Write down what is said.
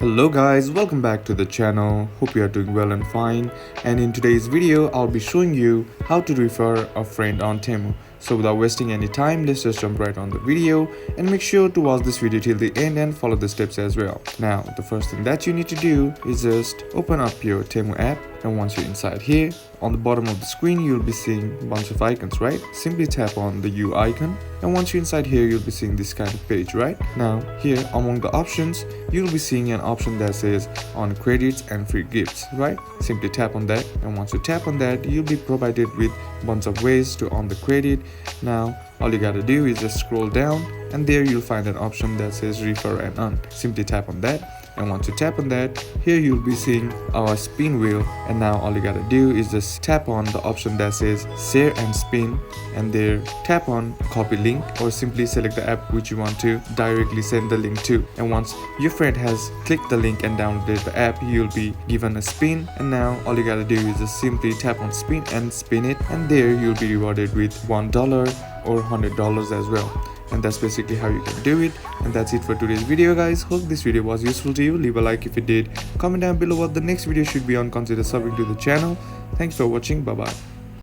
Hello guys, welcome back to the channel. Hope you are doing well and fine. And in today's video, I'll be showing you how to refer a friend on Temu. So without wasting any time, let's just jump right on the video and make sure to watch this video till the end and follow the steps as well. Now, the first thing that you need to do is just open up your Temu app, and once you're inside here, on the bottom of the screen, you'll be seeing a bunch of icons, right? Simply tap on the U icon, and once you're inside here, you'll be seeing this kind of page, right? Now, here among the options, you'll be seeing an option that says on credits and free gifts, right? Simply tap on that, and once you tap on that, you'll be provided with a bunch of ways to earn the credit. Now, all you gotta do is just scroll down, and there you'll find an option that says refer and earn. Simply tap on that, and once you tap on that, here you'll be seeing our spin wheel, and now all you gotta do is just tap on the option that says share and spin, and there tap on copy link, or simply select the app which you want to directly send the link to. And once your friend has clicked the link and downloaded the app, you'll be given a spin, and now all you gotta do is just simply tap on spin and spin it, and there you'll be rewarded with $1 or $100 as well. And that's basically how you can do it. And that's it for today's video, guys. Hope this video was useful to you. Leave a like if it did. Comment down below what the next video should be on. Consider subbing to the channel. Thanks for watching. Bye bye.